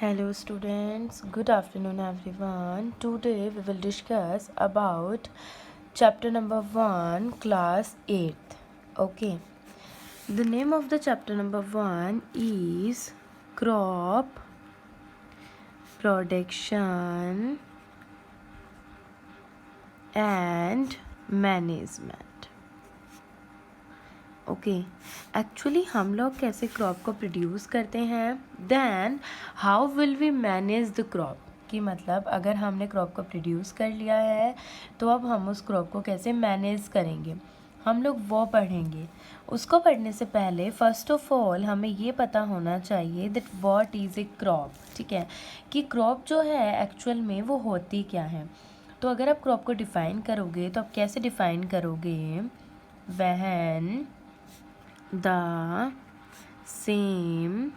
Hello students, good afternoon everyone. Today we will discuss about chapter number 1 class 8th. Okay. The name of the chapter number 1 is crop production and management. Okay actually हम लोग कैसे crop को produce करते हैं, then how will we manage the crop, कि मतलब अगर हमने क्रॉप को प्रोड्यूस कर लिया है तो अब हम उस क्रॉप को कैसे मैनेज करेंगे, हम लोग वो पढ़ेंगे। उसको पढ़ने से पहले फ़र्स्ट ऑफ ऑल हमें ये पता होना चाहिए that what is a crop. ठीक है, कि क्रॉप जो है एक्चुअल में वो होती क्या है। तो अगर आप क्रॉप को डिफ़ाइन करोगे तो आप कैसे डिफ़ाइन करोगे, when the same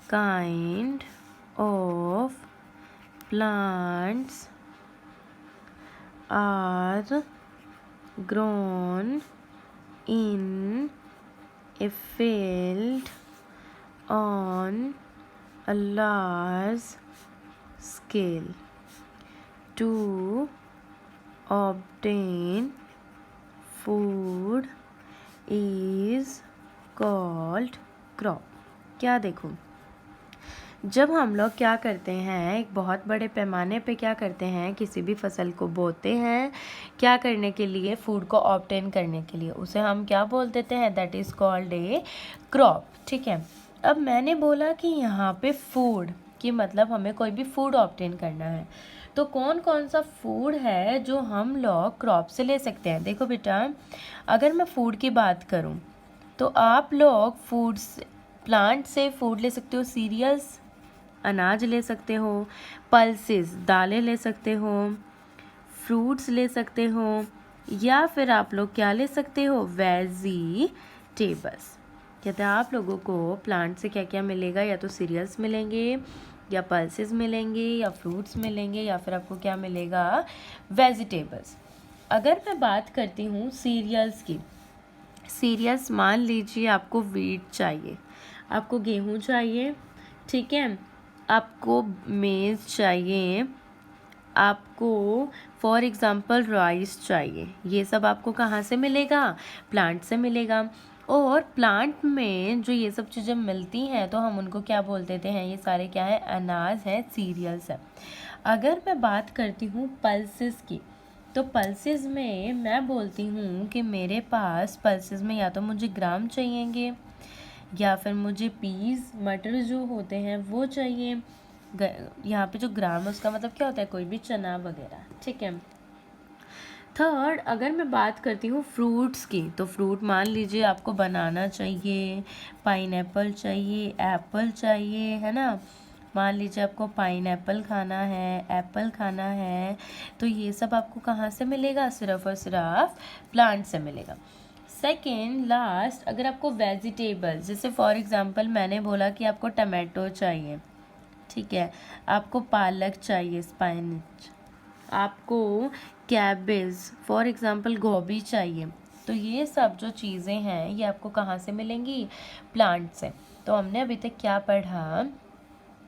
kind of plants are grown in a field on a large scale to obtain food is called crop. क्या देखो, जब हम लोग क्या करते हैं, एक बहुत बड़े पैमाने पे क्या करते हैं, किसी भी फसल को बोते हैं, क्या करने के लिए, फूड को ऑब्टेन करने के लिए, उसे हम क्या बोल देते हैं, that is called a crop. ठीक है, अब मैंने बोला कि यहाँ पे फूड की मतलब हमें कोई भी फूड ऑब्टेन करना है, तो कौन कौन सा फूड है जो हम लोग क्रॉप से ले सकते हैं। देखो बेटा, अगर मैं फूड की बात करूँ तो आप लोग फूड से, प्लांट से फूड ले सकते हो, सीरियल्स अनाज ले सकते हो, पल्सेस दालें ले सकते हो, फ्रूट्स ले सकते हो, या फिर आप लोग क्या ले सकते हो, वेजिटेबल्स। कहते हैं आप लोगों को प्लांट से क्या क्या मिलेगा, या तो सीरियल्स मिलेंगे, या पल्सेस मिलेंगे, या फ्रूट्स मिलेंगे, या फिर आपको क्या मिलेगा, वेजिटेबल्स। अगर मैं बात करती हूँ सीरियल्स की, सीरियल्स मान लीजिए आपको वीट चाहिए, आपको गेहूं चाहिए, ठीक है, आपको मेज़ चाहिए, आपको फॉर एग्ज़ाम्पल राइस चाहिए, ये सब आपको कहाँ से मिलेगा, प्लांट से मिलेगा। और प्लांट में जो ये सब चीज़ें मिलती हैं तो हम उनको क्या बोल देते हैं, ये सारे क्या है, अनाज है, सीरियल्स है। अगर मैं बात करती हूँ पल्सेस की, तो पल्सेस में मैं बोलती हूँ कि मेरे पास पल्सेस में या तो मुझे ग्राम चाहिएंगे, या फिर मुझे पीस मटर जो होते हैं वो चाहिए। यहाँ पे जो ग्राम उसका मतलब क्या होता है, कोई भी चना वगैरह। ठीक है, थर्ड अगर मैं बात करती हूँ फ्रूट्स की, तो फ्रूट मान लीजिए आपको बनाना चाहिए, पाइनएप्पल चाहिए, एप्पल चाहिए, है ना। मान लीजिए आपको पाइनएप्पल खाना है, एप्पल खाना है, तो ये सब आपको कहाँ से मिलेगा, सिर्फ और सिर्फ प्लांट से मिलेगा। सेकेंड लास्ट, अगर आपको वेजिटेबल्स, जैसे फॉर एग्जांपल मैंने बोला कि आपको टमाटो चाहिए, ठीक है, आपको पालक चाहिए, स्पाइनच, आपको कैबेज फॉर एग्जांपल गोभी चाहिए, तो ये सब जो चीज़ें हैं ये आपको कहाँ से मिलेंगी, प्लांट से। तो हमने अभी तक क्या पढ़ा,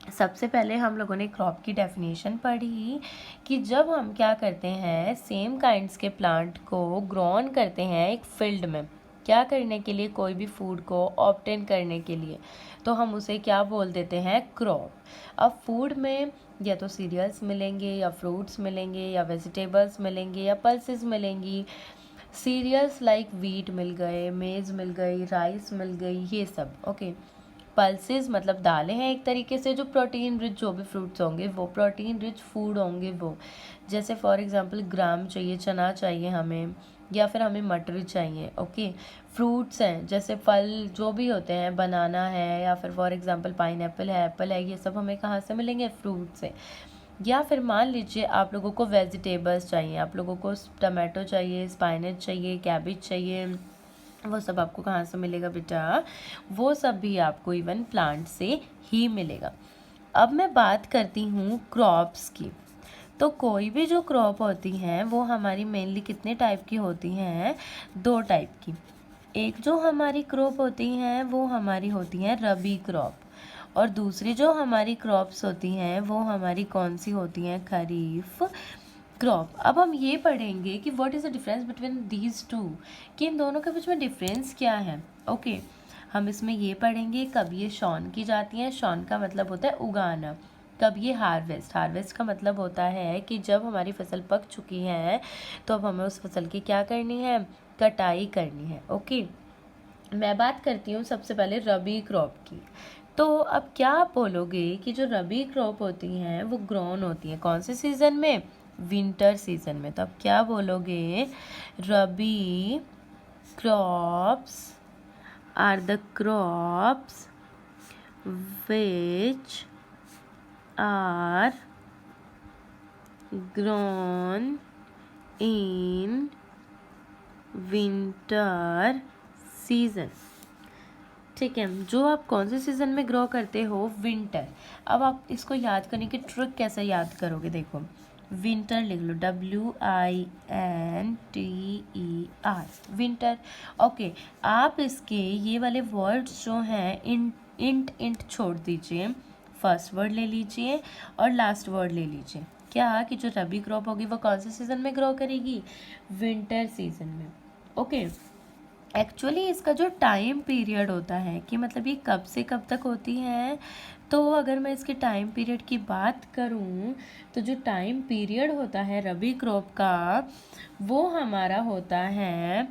सबसे पहले हम लोगों ने क्रॉप की डेफिनेशन पढ़ी कि जब हम क्या करते हैं, सेम काइंड्स के प्लांट को ग्रोन करते हैं एक फील्ड में, क्या करने के लिए, कोई भी फूड को ऑब्टेन करने के लिए, तो हम उसे क्या बोल देते हैं, क्रॉप। अब फूड में या तो सीरियल्स मिलेंगे, या फ्रूट्स मिलेंगे, या वेजिटेबल्स मिलेंगे, या पल्सेस मिलेंगी। सीरियल्स लाइक वीट मिल गए, मेज़ मिल गई, राइस मिल गई, ये सब। ओके, पल्सेस मतलब दालें हैं एक तरीके से, जो प्रोटीन रिच, जो भी फ्रूट्स होंगे वो प्रोटीन रिच फूड होंगे वो। जैसे फॉर एग्जांपल ग्राम चाहिए, चना चाहिए हमें, या फिर हमें मटर चाहिए। ओके, फ्रूट्स हैं जैसे फल जो भी होते हैं, बनाना है, या फिर फॉर एग्जांपल पाइनएप्पल है, एप्पल है, ये सब हमें कहाँ से मिलेंगे, फ्रूट से। या फिर मान लीजिए आप लोगों को वेजिटेबल्स चाहिए, आप लोगों को टमाटो चाहिए, स्पाइनच चाहिए, कैबेज चाहिए, वो सब आपको कहाँ से मिलेगा बेटा, वो सब भी आपको इवन प्लांट से ही मिलेगा। अब मैं बात करती हूँ क्रॉप्स की, तो कोई भी जो क्रॉप होती हैं वो हमारी मेनली कितने टाइप की होती हैं, दो टाइप की। एक जो हमारी क्रॉप होती हैं वो हमारी होती हैं रबी क्रॉप, और दूसरी जो हमारी क्रॉप्स होती हैं वो हमारी कौन सी होती हैं, खरीफ क्रॉप। अब हम ये पढ़ेंगे कि what is the difference between these two, कि इन दोनों के बीच में डिफरेंस क्या है। ओके हम इसमें ये पढ़ेंगे कब ये शॉन की जाती हैं, शॉन का मतलब होता है उगाना, कब ये हार्वेस्ट, हार्वेस्ट का मतलब होता है कि जब हमारी फसल पक चुकी है तो अब हमें उस फसल की क्या करनी है, कटाई करनी है। ओके मैं बात करती हूँ सबसे पहले रबी क्रॉप की। तो अब क्या आप बोलोगे कि जो रबी क्रॉप होती हैं वो ग्रोन होती हैं कौन से सीज़न में, विंटर सीजन में। तो अब क्या बोलोगे, rabi crops are the crops which are grown in winter season। ठीक है, जो आप कौन से सीज़न में ग्रो करते हो, विंटर। अब आप इसको याद करने की ट्रिक कैसे याद करोगे, देखो विंटर लिख लो, WINTER, विंटर। ओके आप इसके ये वाले वर्ड्स जो हैं इंट छोड़ दीजिए, फर्स्ट वर्ड ले लीजिए और लास्ट वर्ड ले लीजिए। क्या कि जो रबी क्रॉप होगी वो कौन से सीज़न में ग्रो करेगी, विंटर सीजन में। ओके एक्चुअली इसका जो टाइम पीरियड होता है कि मतलब ये कब से कब तक होती है, तो अगर मैं इसके टाइम पीरियड की बात करूं तो जो टाइम पीरियड होता है रबी क्रॉप का वो हमारा होता है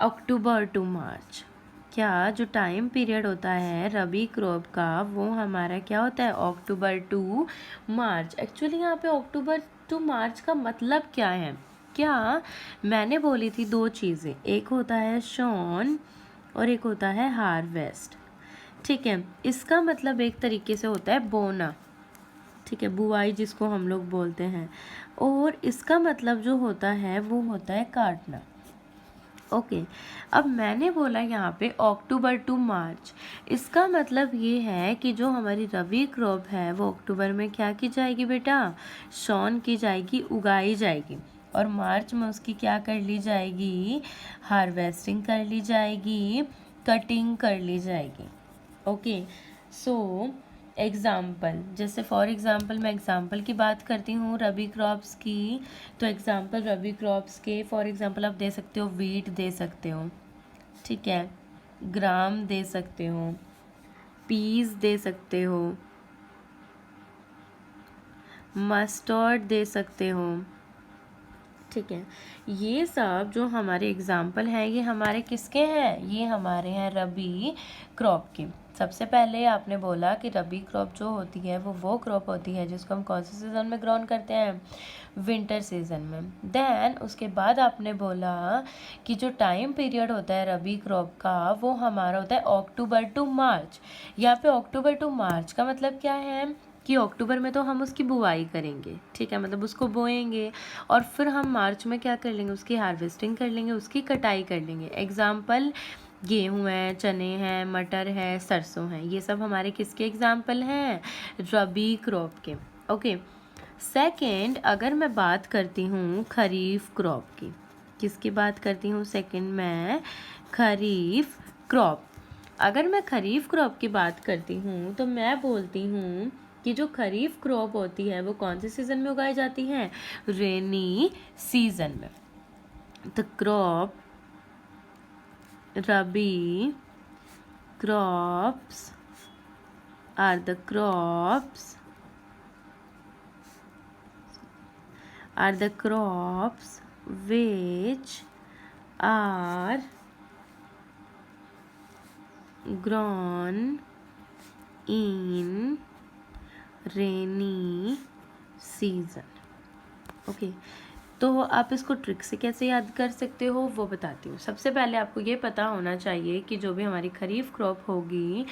अक्टूबर टू मार्च। क्या जो टाइम पीरियड होता है रबी क्रॉप का वो हमारा क्या होता है, अक्टूबर टू मार्च। एक्चुअली यहाँ पे अक्टूबर टू मार्च का मतलब क्या है, क्या मैंने बोली थी दो चीज़ें, एक होता है शॉन और एक होता है हार्वेस्ट। ठीक है, इसका मतलब एक तरीके से होता है बोना, ठीक है, बुआई जिसको हम लोग बोलते हैं, और इसका मतलब जो होता है वो होता है काटना। ओके अब मैंने बोला यहाँ पे अक्टूबर टू मार्च, इसका मतलब ये है कि जो हमारी रबी क्रॉप है वो अक्टूबर में क्या की जाएगी बेटा, शॉन की जाएगी, उगाई जाएगी, और मार्च में उसकी क्या कर ली जाएगी, हार्वेस्टिंग कर ली जाएगी, कटिंग कर ली जाएगी। ओके सो एग्ज़ाम्पल, जैसे फॉर एग्ज़ाम्पल मैं एग्ज़ाम्पल की बात करती हूँ रबी क्रॉप्स की, तो एग्ज़ाम्पल रबी क्रॉप्स के फॉर एग्ज़ाम्पल आप दे सकते हो, वीट दे सकते हो, ठीक है, ग्राम दे सकते हो, पीस दे सकते हो, मस्टर्ड दे सकते हो। ठीक है, ये सब जो हमारे एग्जाम्पल हैं ये हमारे किसके हैं, ये हमारे हैं रबी क्रॉप के। सबसे पहले आपने बोला कि रबी क्रॉप जो होती है वो क्रॉप होती है जिसको हम कौन से सीज़न में ग्रोन करते हैं, विंटर सीजन में। देन उसके बाद आपने बोला कि जो टाइम पीरियड होता है रबी क्रॉप का वो हमारा होता है अक्टूबर टू मार्च। यहाँ पे अक्टूबर टू मार्च का मतलब क्या है कि अक्टूबर में तो हम उसकी बुआई करेंगे, ठीक है, मतलब उसको बोएंगे, और फिर हम मार्च में क्या कर लेंगे, उसकी हार्वेस्टिंग कर लेंगे, उसकी कटाई कर लेंगे। एग्जाम्पल गेहूँ है, चने हैं, मटर है, सरसों है, ये सब हमारे किसके एग्जाम्पल हैं, रबी क्रॉप के। ओके सेकंड अगर मैं बात करती हूँ खरीफ क्रॉप की, किसकी बात करती हूँ, सेकंड में खरीफ क्रॉप। अगर मैं खरीफ क्रॉप की बात करती हूँ तो मैं बोलती हूँ कि जो खरीफ क्रॉप होती है वो कौन से सीज़न में उगाई जाती है, रेनी सीजन में। The crop rabi crops are the crops which are grown in rainy season। Okay तो आप इसको ट्रिक से कैसे याद कर सकते हो वो बताती हूँ। सबसे पहले आपको ये पता होना चाहिए कि जो भी हमारी खरीफ क्रॉप होगी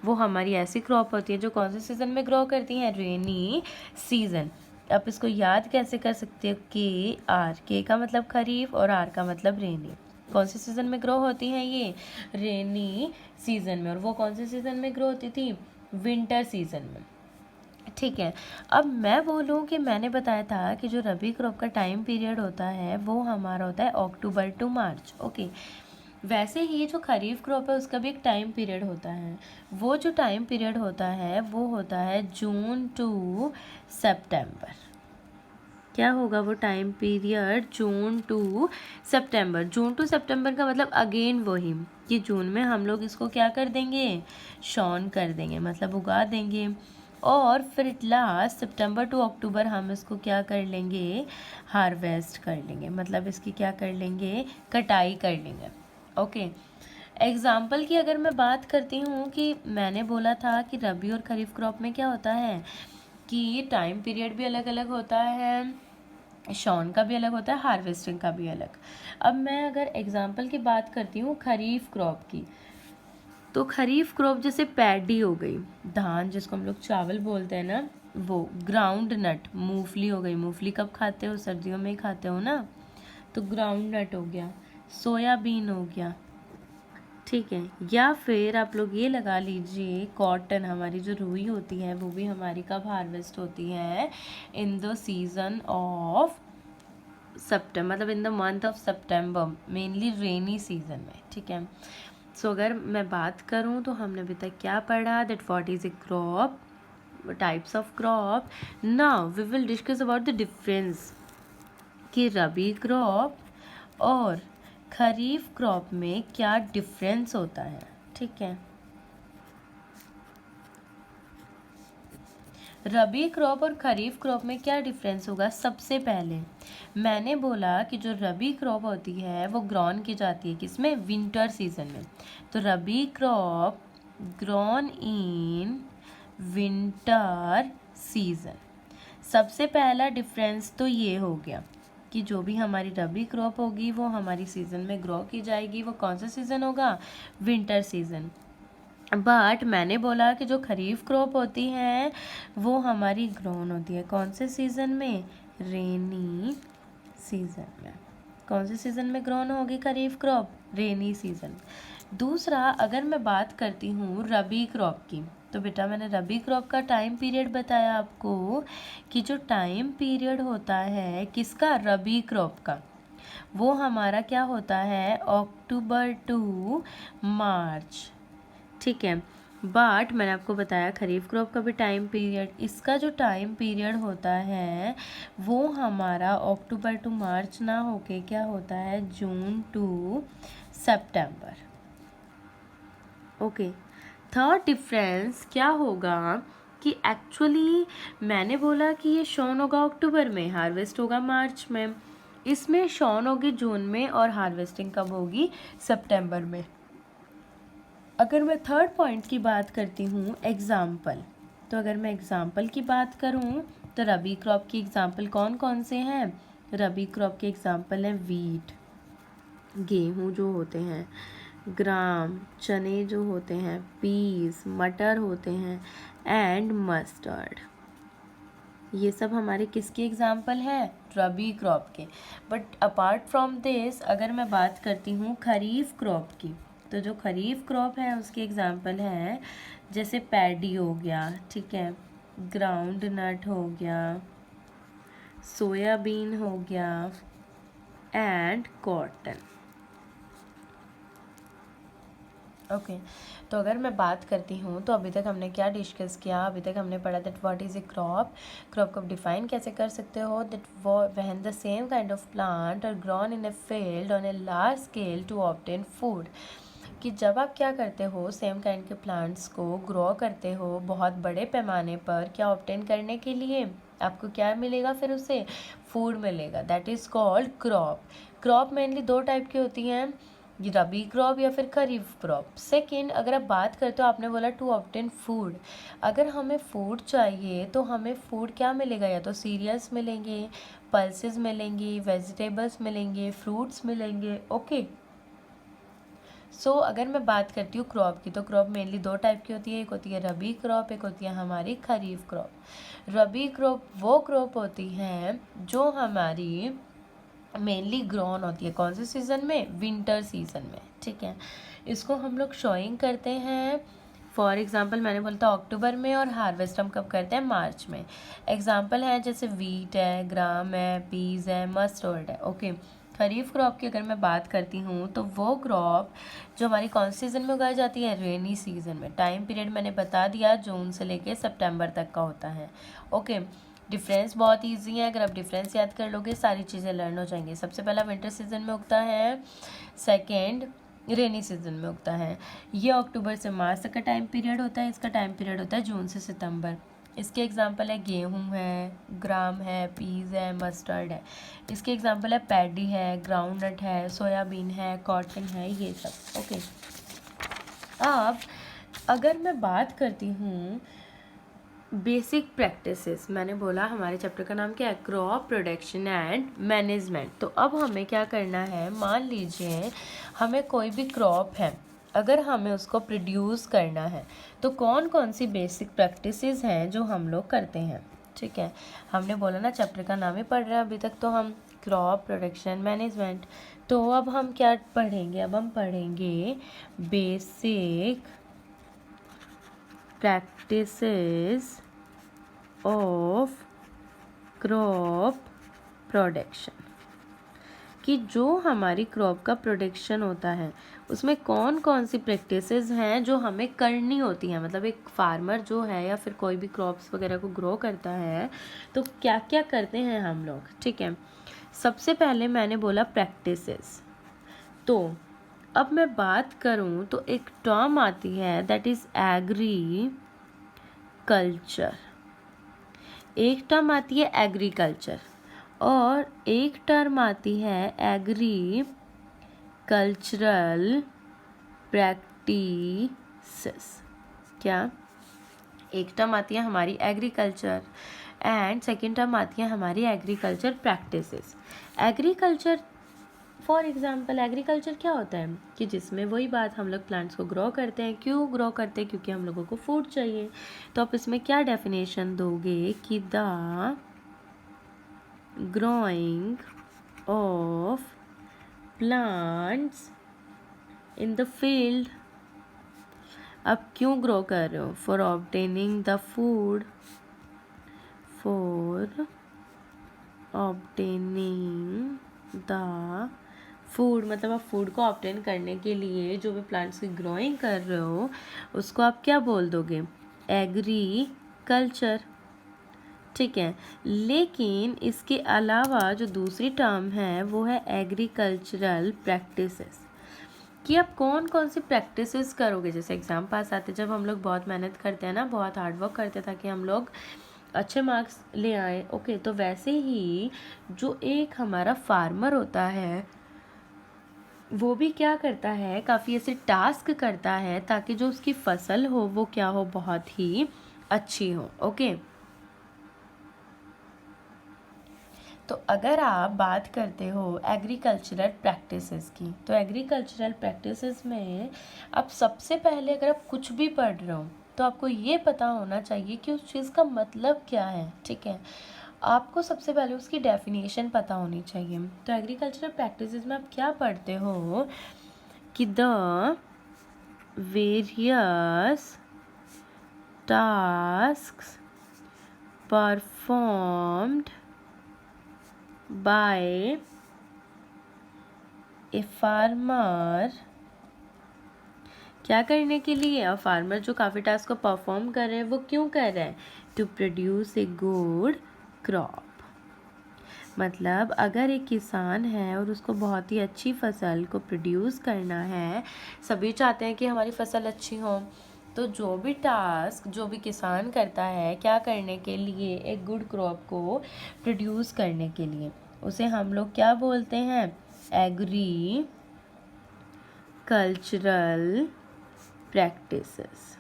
वो हमारी ऐसी क्रॉप होती है जो कौन से सीज़न में ग्रो करती हैं, रेनी सीज़न। आप इसको याद कैसे कर सकते हो, के का मतलब खरीफ और आर का मतलब रेनी। कौन से सीज़न में ग्रो होती हैं ये, रेनी सीज़न में, और वो कौन से सीज़न में ग्रो होती थी, विंटर सीज़न में। ठीक है, अब मैं बोलूँ कि मैंने बताया था कि जो रबी क्रॉप का टाइम पीरियड होता है वो हमारा होता है अक्टूबर टू मार्च। ओके वैसे ही जो खरीफ क्रॉप है उसका भी एक टाइम पीरियड होता है। वो जो टाइम पीरियड होता है वो होता है जून टू सितंबर। क्या होगा वो time period? June to September. June to September का मतलब अगेन वही कि जून में हम लोग इसको क्या कर देंगे? शॉन कर देंगे, मतलब उगा देंगे। और फिर लास्ट सितंबर टू अक्टूबर हम इसको क्या कर लेंगे? हार्वेस्ट कर लेंगे, मतलब इसकी क्या कर लेंगे? कटाई कर लेंगे। ओके, एग्जाम्पल की अगर मैं बात करती हूँ कि मैंने बोला था कि रबी और खरीफ क्रॉप में क्या होता है कि टाइम पीरियड भी अलग अलग होता है, शॉन का भी अलग होता है, हार्वेस्टिंग का भी अलग। अब मैं अगर एग्जाम्पल की बात करती हूँ खरीफ क्रॉप की, तो खरीफ क्रॉप जैसे पैडी हो गई, धान जिसको हम लोग चावल बोलते हैं ना, वो ग्राउंड नट, मूंगफली हो गई। मूंगफली कब खाते हो? सर्दियों में ही खाते हो ना, तो ग्राउंड नट हो गया, सोयाबीन हो गया, ठीक है। या फिर आप लोग ये लगा लीजिए कॉटन, हमारी जो रुई होती है वो भी हमारी कब हार्वेस्ट होती है? इन द सीजन ऑफ सितंबर, मतलब in the month of September, mainly rainy season में, ठीक है। सो अगर मैं बात करूँ तो हमने अभी तक क्या पढ़ा? That what is a crop, types of crop. Now we will discuss about the difference कि रबी क्रॉप और खरीफ क्रॉप में क्या डिफरेंस होता है, ठीक है। रबी क्रॉप और खरीफ क्रॉप में क्या डिफरेंस होगा? सबसे पहले मैंने बोला कि जो रबी क्रॉप होती है वो ग्रॉन की जाती है किसमें? विंटर सीजन में। तो rabi crop grown in winter season. सबसे पहला डिफरेंस तो ये हो गया कि जो भी हमारी रबी क्रॉप होगी वो हमारी सीजन में ग्रो की जाएगी। वो कौन सा सीजन होगा? Winter season. बट मैंने बोला कि जो खरीफ क्रॉप होती है वो हमारी ग्रोन होती है कौन से सीजन में? रेनी सीजन में। कौन से सीजन में ग्रोन होगी खरीफ क्रॉप? Rainy season. दूसरा, अगर मैं बात करती हूँ रबी क्रॉप की, तो बेटा मैंने रबी क्रॉप का टाइम पीरियड बताया आपको कि जो टाइम पीरियड होता है किसका? रबी क्रॉप का, वो हमारा क्या होता है? अक्टूबर टू मार्च, ठीक है। बट मैंने आपको बताया खरीफ क्रॉप का भी टाइम पीरियड, इसका जो टाइम पीरियड होता है वो हमारा अक्टूबर टू मार्च ना होके क्या होता है? June to September. Okay, third difference क्या होगा कि एक्चुअली मैंने बोला कि ये शॉन होगा अक्टूबर में, हार्वेस्ट होगा मार्च में। इसमें शॉन होगी जून में और हार्वेस्टिंग कब होगी? सितंबर में। अगर मैं थर्ड पॉइंट की बात करती हूँ एग्ज़ाम्पल, तो अगर मैं एग्ज़ाम्पल की बात करूँ तो रबी क्रॉप की एग्ज़ाम्पल कौन कौन से हैं? रबी क्रॉप के एग्ज़ाम्पल हैं वीट, गेहूँ जो होते हैं, ग्राम, चने जो होते हैं, पीस, मटर होते हैं, एंड मस्टर्ड। ये सब हमारे किसके एग्जाम्पल हैं? रबी क्रॉप के। बट अपार्ट फ्रॉम दिस अगर मैं बात करती हूँ खरीफ क्रॉप की, तो जो खरीफ क्रॉप है उसके एग्जाम्पल हैं जैसे पैडी हो गया, ठीक है, ग्राउंड नट हो गया, सोयाबीन हो गया, एंड कॉटन। ओके, तो अगर मैं बात करती हूँ तो अभी तक हमने क्या डिस्कस किया? अभी तक हमने पढ़ा that what is a crop. Crop को डिफाइन कैसे कर सकते हो? That when the same kind of plant are grown in a field on a large scale to obtain food. कि जब आप क्या करते हो, सेम काइंड के प्लांट्स को ग्रो करते हो बहुत बड़े पैमाने पर, क्या ऑब्टेन करने के लिए आपको क्या मिलेगा? फिर उससे फूड मिलेगा, that is called crop. Crop mainly दो टाइप की होती हैं, ये रबी क्रॉप या फिर खरीफ क्रॉप। सेकेंड, अगर आप बात करते हो, आपने बोला टू ऑब्टेन फूड, अगर हमें फूड चाहिए तो हमें फूड क्या मिलेगा? या तो सीरियल्स मिलेंगे, पल्सेस मिलेंगी, वेजिटेबल्स मिलेंगे, फ्रूट्स मिलेंगे। ओके, सो अगर मैं बात करती हूँ क्रॉप की, तो क्रॉप मेनली दो टाइप की होती है, एक होती है रबी क्रॉप, एक होती है हमारी खरीफ क्रॉप। रबी क्रॉप वो क्रॉप होती है जो हमारी मेनली ग्रोन होती है कौन से सीज़न में? विंटर सीज़न में, ठीक है। इसको हम लोग शोइंग करते हैं, फॉर एग्जांपल मैंने बोला था अक्टूबर में, और हार्वेस्ट हम कब करते हैं? मार्च में। एग्जांपल है जैसे वीट है, ग्राम है, पीस है, मस्टर्ड है। ओके, खरीफ क्रॉप की अगर मैं बात करती हूँ तो वो क्रॉप जो हमारी कौन से सीज़न में उगाई जाती है, रेनी सीज़न में। टाइम पीरियड मैंने बता दिया, जून से लेके सितंबर तक का होता है। ओके, डिफरेंस बहुत इजी है, अगर आप डिफरेंस याद कर लोगे सारी चीज़ें लर्न हो जाएंगी। सबसे पहला विंटर सीजन में उगता है, सेकेंड रेनी सीजन में उगता है। ये अक्टूबर से मार्च तक का टाइम पीरियड होता है, इसका टाइम पीरियड होता है जून से सितंबर। इसके एग्जांपल है गेहूं है, ग्राम है, पीज है, मस्टर्ड है। इसके एग्जांपल है पैडी है, ग्राउंडनट है, सोयाबीन है, कॉटन है, ये सब। ओके, अब अगर मैं बात करती हूँ बेसिक प्रैक्टिसेस, मैंने बोला हमारे चैप्टर का नाम क्या है, क्रॉप प्रोडक्शन एंड मैनेजमेंट। तो अब हमें क्या करना है, मान लीजिए हमें कोई भी क्रॉप है, अगर हमें उसको प्रोड्यूस करना है तो कौन कौन सी बेसिक प्रैक्टिसेस हैं जो हम लोग करते हैं। ठीक है, हमने बोला ना चैप्टर का नाम ही पढ़ रहे हैं अभी तक तो हम, क्रॉप प्रोडक्शन मैनेजमेंट। तो अब हम क्या पढ़ेंगे, अब हम पढ़ेंगे basic practices of crop production, कि जो हमारी क्रॉप का प्रोडक्शन होता है उसमें कौन कौन सी प्रैक्टिसेस हैं जो हमें करनी होती हैं। मतलब एक फार्मर जो है या फिर कोई भी क्रॉप्स वगैरह को ग्रो करता है तो क्या क्या करते हैं हम लोग। ठीक है, सबसे पहले मैंने बोला प्रैक्टिसेस। तो अब मैं बात करूं तो एक टर्म आती है दैट इज एग्री कल्चर, एक टर्म आती है एग्रीकल्चर और एक टर्म आती है एग्रीकल्चरल प्रैक्टिसेस। क्या, एक टर्म आती है हमारी एग्रीकल्चर एंड सेकेंड टर्म आती है हमारी agriculture practices. Agriculture for example, agriculture क्या होता है कि जिसमें वही बात, हम लोग प्लांट्स को ग्रो करते हैं। क्यों ग्रो करते हैं, क्योंकि हम लोगों को फूड चाहिए। तो आप इसमें क्या डेफिनेशन दोगे कि the growing of plants in the field. अब क्यों ग्रो कर रहे हो, for obtaining the food, for obtaining the food, मतलब आप फूड को ऑब्टेन करने के लिए जो भी प्लांट्स की ग्रोइंग कर रहे हो उसको आप क्या बोल दोगे, एग्रीकल्चर। ठीक है, लेकिन इसके अलावा जो दूसरी टर्म है वो है एग्रीकल्चरल प्रैक्टिसेस, कि आप कौन कौन सी प्रैक्टिसेस करोगे। जैसे एग्ज़ाम पास आते जब हम लोग बहुत मेहनत करते हैं ना, बहुत हार्ड वर्क करते हैं ताकि हम लोग अच्छे मार्क्स ले आए। ओके, तो वैसे ही जो एक हमारा फार्मर होता है वो भी क्या करता है, काफ़ी ऐसे टास्क करता है ताकि जो उसकी फसल हो वो क्या हो, बहुत ही अच्छी हो। ओके, तो अगर आप बात करते हो एग्रीकल्चरल प्रैक्टिसेस की, तो एग्रीकल्चरल प्रैक्टिसेस में आप सबसे पहले अगर आप कुछ भी पढ़ रहे हो तो आपको ये पता होना चाहिए कि उस चीज़ का मतलब क्या है। ठीक है, आपको सबसे पहले उसकी डेफिनेशन पता होनी चाहिए। तो एग्रीकल्चरल प्रैक्टिसेस में आप क्या पढ़ते हो कि the various tasks performed by a farmer, क्या करने के लिए, अ फार्मर जो काफ़ी टास्क को परफॉर्म कर रहे हैं वो क्यों कर रहे हैं, to produce a good crop. मतलब अगर एक किसान है और उसको बहुत ही अच्छी फसल को प्रोड्यूस करना है, सभी चाहते हैं कि हमारी फसल अच्छी हो, तो जो भी टास्क जो भी किसान करता है क्या करने के लिए, एक गुड क्रॉप को प्रोड्यूस करने के लिए, उसे हम लोग क्या बोलते हैं, एग्री कल्चरल प्रैक्टिसेस।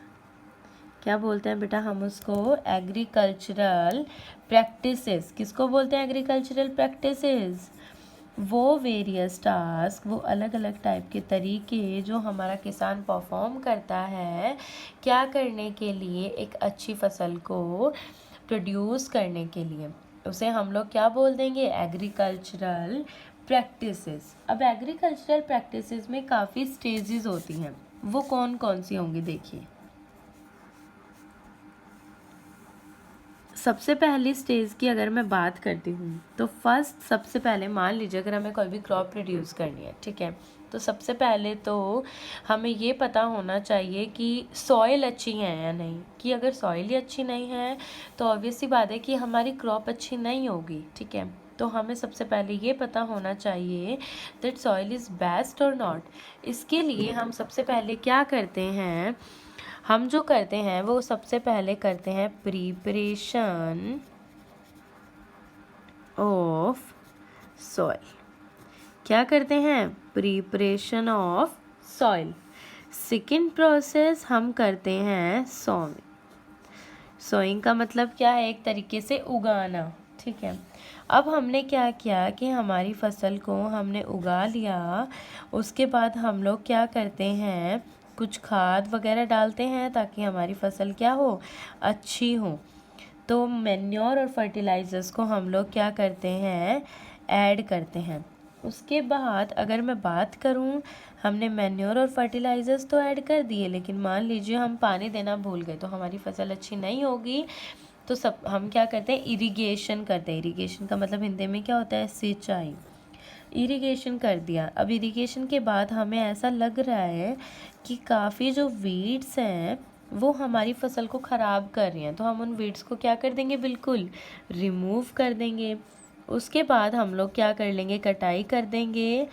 क्या बोलते हैं बेटा हम उसको, एग्रीकल्चरल प्रैक्टिसेस। किसको बोलते हैं एग्रीकल्चरल प्रैक्टिसेस, वो वेरियस टास्क, वो अलग अलग टाइप के तरीके जो हमारा किसान परफॉर्म करता है क्या करने के लिए, एक अच्छी फसल को प्रोड्यूस करने के लिए, उसे हम लोग क्या बोल देंगे, एग्रीकल्चरल प्रैक्टिसेस। अब एग्रीकल्चरल प्रैक्टिसेस में काफ़ी स्टेजेस होती हैं, वो कौन कौन सी होंगी देखिए। सबसे पहली स्टेज की अगर मैं बात करती हूँ तो फर्स्ट सबसे पहले मान लीजिए अगर हमें कोई भी क्रॉप प्रोड्यूस करनी है, ठीक है, तो सबसे पहले तो हमें ये पता होना चाहिए कि सॉइल अच्छी है या नहीं। कि अगर सॉइल ही अच्छी नहीं है तो ऑब्वियस सी बात है कि हमारी क्रॉप अच्छी नहीं होगी, ठीक है। तो हमें सबसे पहले ये पता होना चाहिए दैट सॉइल इज़ बेस्ट और नॉट। इसके लिए हम सबसे पहले क्या करते हैं, हम जो करते हैं वो सबसे पहले करते हैं प्रिपरेशन ऑफ सॉइल। क्या करते हैं, preparation of soil. Second process हम करते हैं सोइंग। सोइंग का मतलब क्या है, एक तरीके से उगाना, ठीक है। अब हमने क्या किया कि हमारी फसल को हमने उगा लिया, उसके बाद हम लोग क्या करते हैं, कुछ खाद वगैरह डालते हैं ताकि हमारी फसल क्या हो, अच्छी हो। तो मैन्योर और फर्टिलाइजर्स को हम लोग क्या करते हैं, ऐड करते हैं। उसके बाद अगर मैं बात करूं, हमने मैन्योर और फर्टिलाइजर्स तो ऐड कर दिए, लेकिन मान लीजिए हम पानी देना भूल गए तो हमारी फसल अच्छी नहीं होगी। तो सब हम क्या करते हैं, इरिगेशन करते हैं। इरिगेशन का मतलब हिंदी में क्या होता है, सिंचाई। इरिगेशन कर दिया। अब इरिगेशन के बाद हमें ऐसा लग रहा है कि काफ़ी जो वीड्स हैं वो हमारी फसल को ख़राब कर रही हैं, तो हम उन वीड्स को क्या कर देंगे, बिल्कुल रिमूव कर देंगे। उसके बाद हम लोग क्या कर लेंगे, कटाई कर देंगे।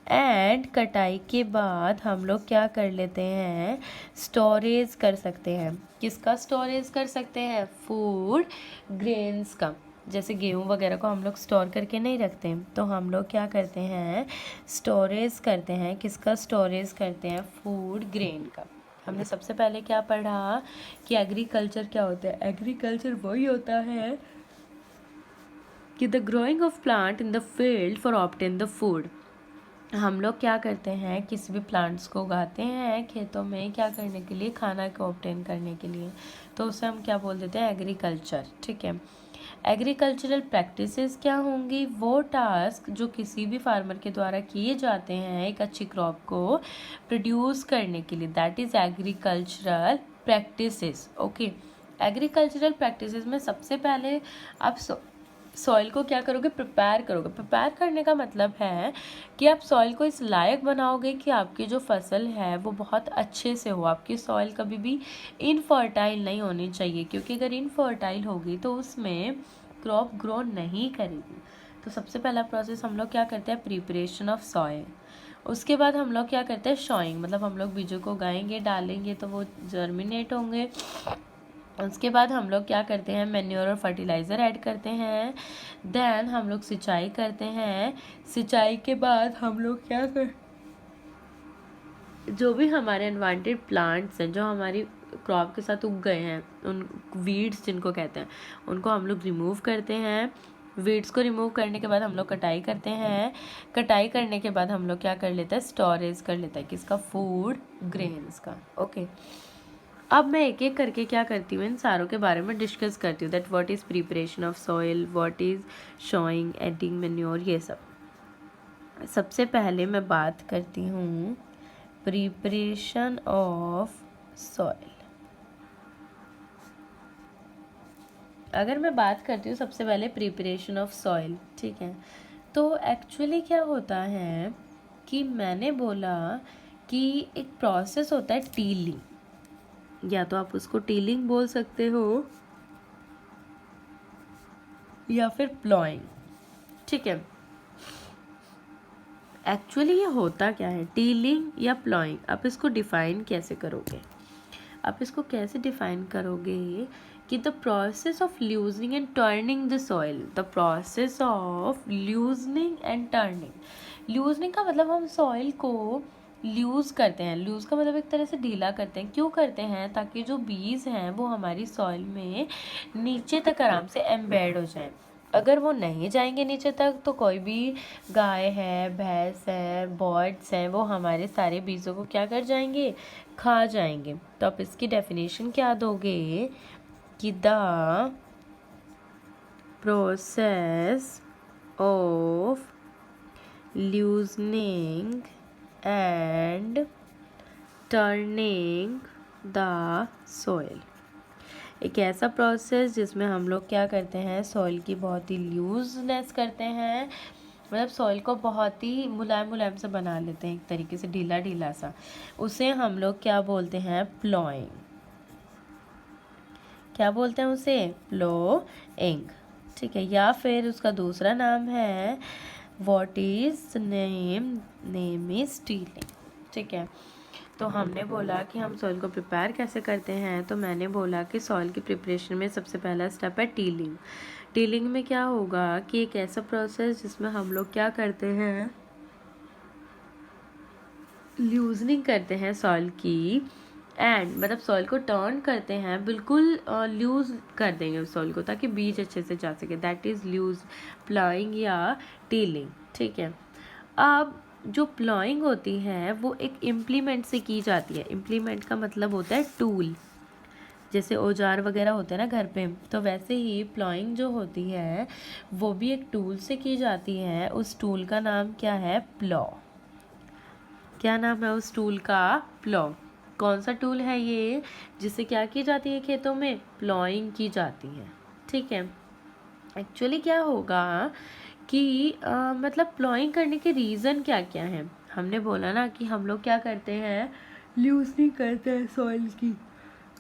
एंड कटाई के बाद हम लोग क्या कर लेते हैं, स्टोरेज कर सकते हैं। किसका स्टोरेज कर सकते हैं, फूड ग्रेन्स का। जैसे गेहूँ वगैरह को हम लोग स्टोर करके नहीं रखते, तो हम लोग क्या करते हैं, स्टोरेज करते हैं। किसका स्टोरेज करते हैं, फूड ग्रेन का। हमने सबसे पहले क्या पढ़ा कि एग्रीकल्चर क्या होता है। एग्रीकल्चर वही होता है कि the growing of plant in the field for obtain the food. हम लोग क्या करते हैं, किसी भी प्लांट्स को उगाते हैं खेतों में, क्या करने के लिए, खाना को ऑब्टेन करने के लिए। तो उसे हम क्या बोल देते हैं, एग्रीकल्चर, ठीक है। एग्रीकल्चरल प्रैक्टिसेस क्या होंगी, वो टास्क जो किसी भी फार्मर के द्वारा किए जाते हैं एक अच्छी क्रॉप को प्रोड्यूस करने के लिए, that is agricultural practices. Okay, agricultural practices में सबसे पहले आप सॉइल को क्या करोगे, प्रिपेयर करोगे। प्रिपेयर करने का मतलब है कि आप सॉइल को इस लायक बनाओगे कि आपकी जो फसल है वो बहुत अच्छे से हो। आपकी सॉइल कभी भी इनफर्टाइल नहीं होनी चाहिए, क्योंकि अगर इनफर्टाइल होगी तो उसमें क्रॉप ग्रो नहीं करेगी। तो सबसे पहला प्रोसेस हम लोग क्या करते हैं, प्रिपरेशन ऑफ सॉइल। उसके बाद हम लोग क्या करते हैं, शॉइंग, मतलब हम लोग बीजों को उगाएंगे, डालेंगे तो वो जर्मिनेट होंगे। उसके बाद हम लोग क्या करते हैं, मैन्योर और फर्टिलाइज़र ऐड करते हैं। देन हम लोग सिंचाई करते हैं। सिंचाई के बाद हम लोग क्या कर, जो भी हमारे अनवांटेड प्लांट्स हैं जो हमारी क्रॉप के साथ उग गए हैं, उन वीड्स जिनको कहते हैं, उनको हम लोग रिमूव करते हैं। वीड्स को रिमूव करने के बाद हम लोग कटाई करते हैं। कटाई करने के बाद हम लोग क्या कर लेते हैं, स्टोरेज कर लेते हैं। किसका, फूड ग्रेन्स का। ओके, अब मैं एक एक करके क्या करती हूँ, इन सारों के बारे में डिस्कस करती हूँ, that what is preparation of soil, what is showing, adding manure, ये सब। सबसे पहले मैं बात करती हूँ प्रिपरेशन ऑफ सॉइल। अगर मैं बात करती हूँ सबसे पहले प्रिपरेशन ऑफ सॉइल, ठीक है, तो एक्चुअली क्या होता है कि मैंने बोला कि एक प्रोसेस होता है टीलिंग, या तो आप उसको टीलिंग बोल सकते हो या फिर प्लॉइंग, ठीक है। एक्चुअली ये होता क्या है, टीलिंग या प्लॉइंग, आप इसको डिफाइन कैसे करोगे, आप इसको कैसे डिफाइन करोगे कि the process of loosening and turning the soil, the process of loosening and turning. Loosening का मतलब हम सॉइल को लूज़ करते हैं। लूज़ का मतलब एक तरह से ढीला करते हैं। क्यों करते हैं, ताकि जो बीज हैं वो हमारी सॉइल में नीचे तक आराम से एम्बेड हो जाए। अगर वो नहीं जाएंगे नीचे तक तो कोई भी गाय है, भैंस है, बर्ड्स हैं, वो हमारे सारे बीजों को क्या कर जाएंगे, खा जाएंगे। तो आप इसकी डेफिनेशन क्या दोगे कि the process of loosening and turning the soil एक ऐसा प्रोसेस जिसमें हम लोग क्या करते हैं, सॉइल की बहुत ही लूजनेस करते हैं, मतलब सॉइल को बहुत ही मुलायम मुलायम सा बना लेते हैं, एक तरीके से ढीला ढीला सा। उसे हम लोग क्या बोलते हैं, प्लॉइंग। क्या बोलते हैं उसे, प्लोइंग। ठीक है, या फिर उसका दूसरा नाम है what is name is tilling. ठीक है, तो हमने बोला कि हम सॉइल को प्रिपेयर कैसे करते हैं, तो मैंने बोला कि सॉइल की प्रिपरेशन में सबसे पहला स्टेप है टीलिंग। टीलिंग में क्या होगा कि एक ऐसा प्रोसेस जिसमें हम लोग क्या करते हैं, लूजनिंग करते हैं सॉइल की, एंड मतलब सॉइल को टर्न करते हैं, बिल्कुल लूज कर देंगे उस सॉइल को ताकि बीज अच्छे से जा सके, दैट इज़ लूज प्लॉइंग या टीलिंग। ठीक है, अब जो प्लॉइंग होती है वो एक इम्प्लीमेंट से की जाती है। इम्प्लीमेंट का मतलब होता है टूल, जैसे औजार वगैरह होते हैं ना घर पे, तो वैसे ही प्लॉइंग जो होती है वो भी एक टूल से की जाती है। उस टूल का नाम क्या है, प्लॉ। क्या नाम है उस टूल का, प्लॉ। कौन सा टूल है ये, जिससे क्या की जाती है, खेतों में प्लॉइंग की जाती है। ठीक है, एक्चुअली क्या होगा कि मतलब प्लॉइंग करने के रीज़न क्या क्या हैं। हमने बोला ना कि हम लोग क्या करते हैं, लूजनिंग करते हैं सॉइल की।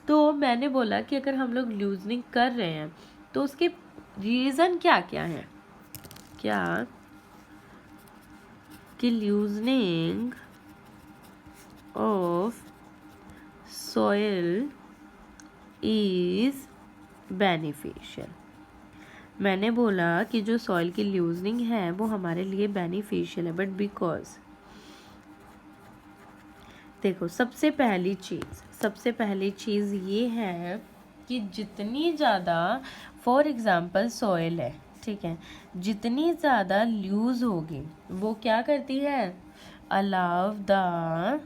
तो मैंने बोला कि अगर हम लोग लूजनिंग कर रहे हैं तो उसके रीज़न क्या क्या हैं, क्या कि loosening of soil is beneficial. मैंने बोला कि जो सॉइल की लूजनिंग है वो हमारे लिए बेनिफिशियल है, बट बिकॉज देखो सबसे पहली चीज़ ये है कि जितनी ज़्यादा, फॉर एग्जांपल सॉइल है, ठीक है, जितनी ज़्यादा लूज होगी वो क्या करती है, allow the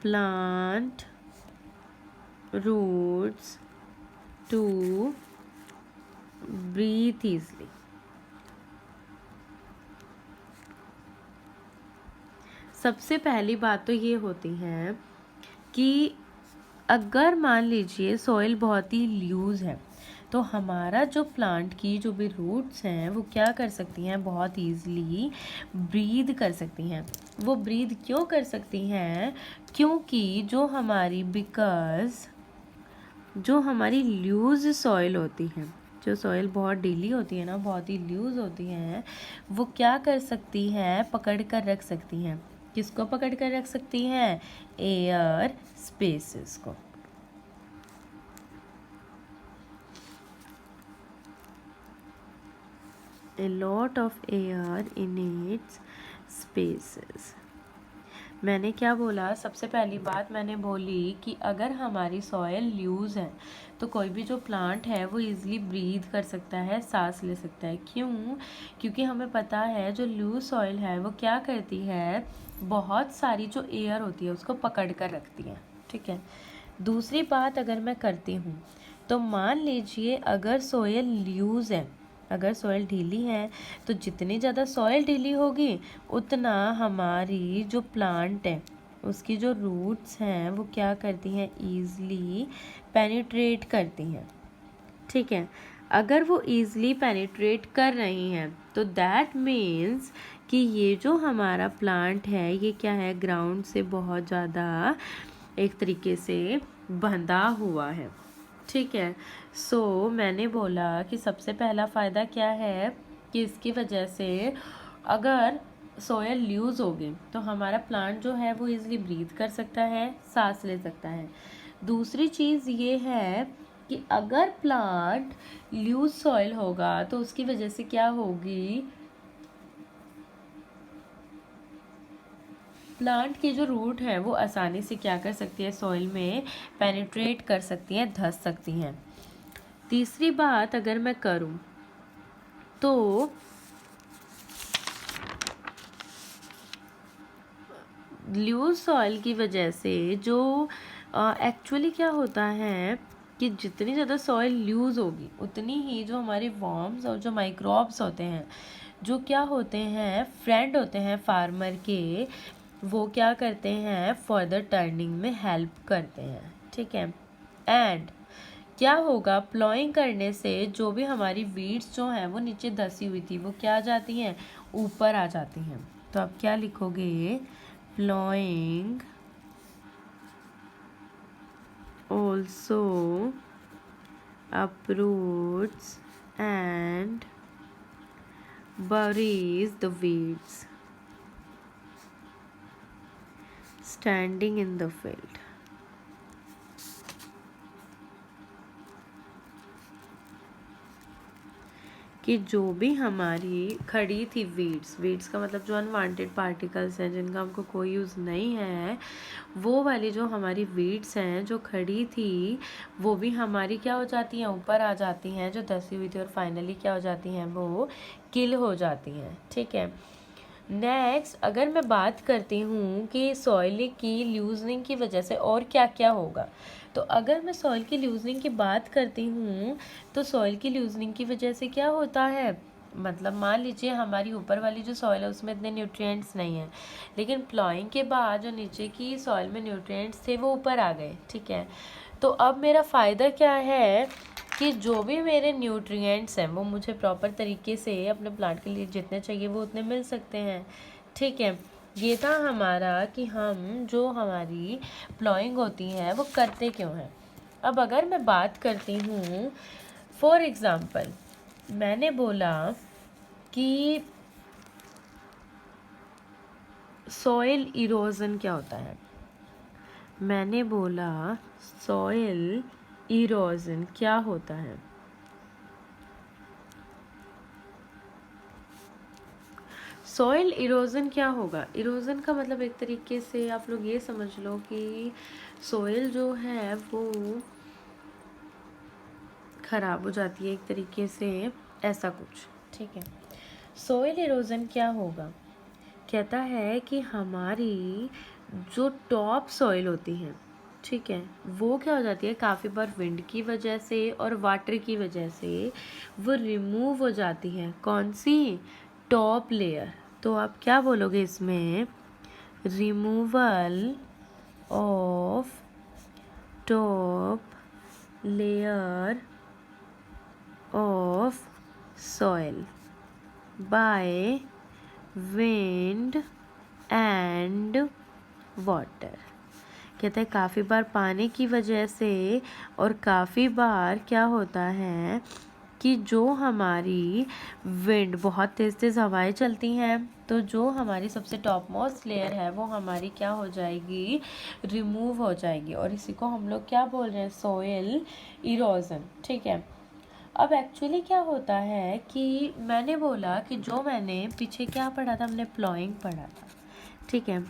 plant roots to breathe easily. सबसे पहली बात तो ये होती है कि अगर मान लीजिए सॉइल बहुत ही लूज है तो हमारा जो प्लांट की जो भी रूट्स हैं वो क्या कर सकती हैं, बहुत ईजली ब्रीद कर सकती हैं। वो ब्रीद क्यों कर सकती हैं, क्योंकि जो हमारी लूज सॉइल होती है, जो सॉइल बहुत ढीली होती है ना, बहुत ही लूज होती है, वो क्या कर सकती हैं, पकड़ कर रख सकती हैं। किसको पकड़ कर रख सकती हैं, एयर स्पेसेस को। A lot of air in its spaces। मैंने क्या बोला, सबसे पहली बात मैंने बोली कि अगर हमारी सॉइल लूज है तो कोई भी जो प्लांट है वो इजीली ब्रीथ कर सकता है, सांस ले सकता है। क्यों, क्योंकि हमें पता है जो लूज सॉइल है वो क्या करती है, बहुत सारी जो एयर होती है उसको पकड़ कर रखती है। ठीक है, दूसरी बात अगर मैं करती हूँ तो मान लीजिए अगर सॉइल लूज है, अगर सॉइल ढीली है तो जितनी ज़्यादा सॉइल ढीली होगी उतना हमारी जो प्लांट है उसकी जो रूट्स हैं वो क्या करती हैं, ईजली पेनिट्रेट करती हैं। ठीक है, अगर वो ईजली पेनिट्रेट कर रही हैं तो दैट मीन्स कि ये जो हमारा प्लांट है ये क्या है, ग्राउंड से बहुत ज़्यादा एक तरीके से बंधा हुआ है। ठीक है, सो मैंने बोला कि सबसे पहला फ़ायदा क्या है कि इसकी वजह से अगर सोयल लूज होगी तो हमारा प्लांट जो है वो इजीली ब्रीथ कर सकता है, सांस ले सकता है। दूसरी चीज़ ये है कि अगर प्लांट लूज सॉइल होगा तो उसकी वजह से क्या होगी, प्लांट की जो रूट है वो आसानी से क्या कर सकती है, सॉइल में पेनिट्रेट कर सकती हैं, धंस सकती हैं। तीसरी बात अगर मैं करूं तो लूज सॉइल की वजह से जो एक्चुअली क्या होता है कि जितनी ज़्यादा सॉइल लूज होगी उतनी ही जो हमारे वर्म्स और जो माइक्रोब्स होते हैं जो क्या होते हैं, फ्रेंड होते हैं फार्मर के, वो क्या करते हैं, फर्दर टर्निंग में हेल्प करते हैं। ठीक है, एंड क्या होगा, प्लॉइंग करने से जो भी हमारी वीड्स जो हैं वो नीचे धसी हुई थी वो क्या आ जाती हैं, ऊपर आ जाती हैं। तो आप क्या लिखोगे, ploughing also uproots and buries the weeds standing in the field। कि जो भी हमारी खड़ी थी वीड्स का मतलब जो अनवांटेड पार्टिकल्स हैं जिनका हमको कोई यूज़ नहीं है, वो वाली जो हमारी वीड्स हैं जो खड़ी थी वो भी हमारी क्या हो जाती हैं, ऊपर आ जाती हैं जो धसी हुई थी, और फाइनली क्या हो जाती हैं, वो किल हो जाती हैं। ठीक है, नेक्स्ट अगर मैं बात करती हूँ कि सॉइल की लूजनिंग की वजह से और क्या क्या होगा, तो अगर मैं सॉइल की लूजनिंग की बात करती हूँ तो सॉइल की लूजनिंग की वजह से क्या होता है, मतलब मान लीजिए हमारी ऊपर वाली जो सॉइल है उसमें इतने न्यूट्रिएंट्स नहीं हैं, लेकिन प्लॉइंग के बाद जो नीचे की सॉइल में न्यूट्रिएंट्स थे वो ऊपर आ गए। ठीक है, तो अब मेरा फ़ायदा क्या है कि जो भी मेरे न्यूट्रिएंट्स हैं वो मुझे प्रॉपर तरीके से अपने प्लांट के लिए जितने चाहिए वो उतने मिल सकते हैं। ठीक है, ये था हमारा कि हम जो हमारी प्लॉइंग होती है वो करते क्यों हैं। अब अगर मैं बात करती हूँ, फॉर एग्ज़ाम्पल मैंने बोला कि सॉइल इरोजन क्या होता है, मैंने बोला सॉइल इरोजन क्या होता है। सॉइल इरोजन क्या होगा, इरोजन का मतलब एक तरीके से आप लोग ये समझ लो कि सॉइल जो है वो ख़राब हो जाती है एक तरीके से, ऐसा कुछ। ठीक है, सॉइल इरोजन क्या होगा, कहता है कि हमारी जो टॉप सॉइल होती है, ठीक है, वो क्या हो जाती है काफ़ी बार विंड की वजह से और वाटर की वजह से वो रिमूव हो जाती है। कौन सी, टॉप लेयर। तो आप क्या बोलोगे इसमें, removal of top layer of soil by wind and water. कहते हैं काफ़ी बार पानी की वजह से और काफ़ी बार क्या होता है कि जो हमारी विंड, बहुत तेज़ तेज़ हवाएं चलती हैं तो जो हमारी सबसे टॉप मोस्ट लेयर है वो हमारी क्या हो जाएगी, रिमूव हो जाएगी, और इसी को हम लोग क्या बोल रहे हैं, सॉइल इरोजन। ठीक है, अब एक्चुअली क्या होता है कि मैंने बोला कि जो मैंने पीछे क्या पढ़ा था, हमने प्लॉइंग पढ़ा था। ठीक है,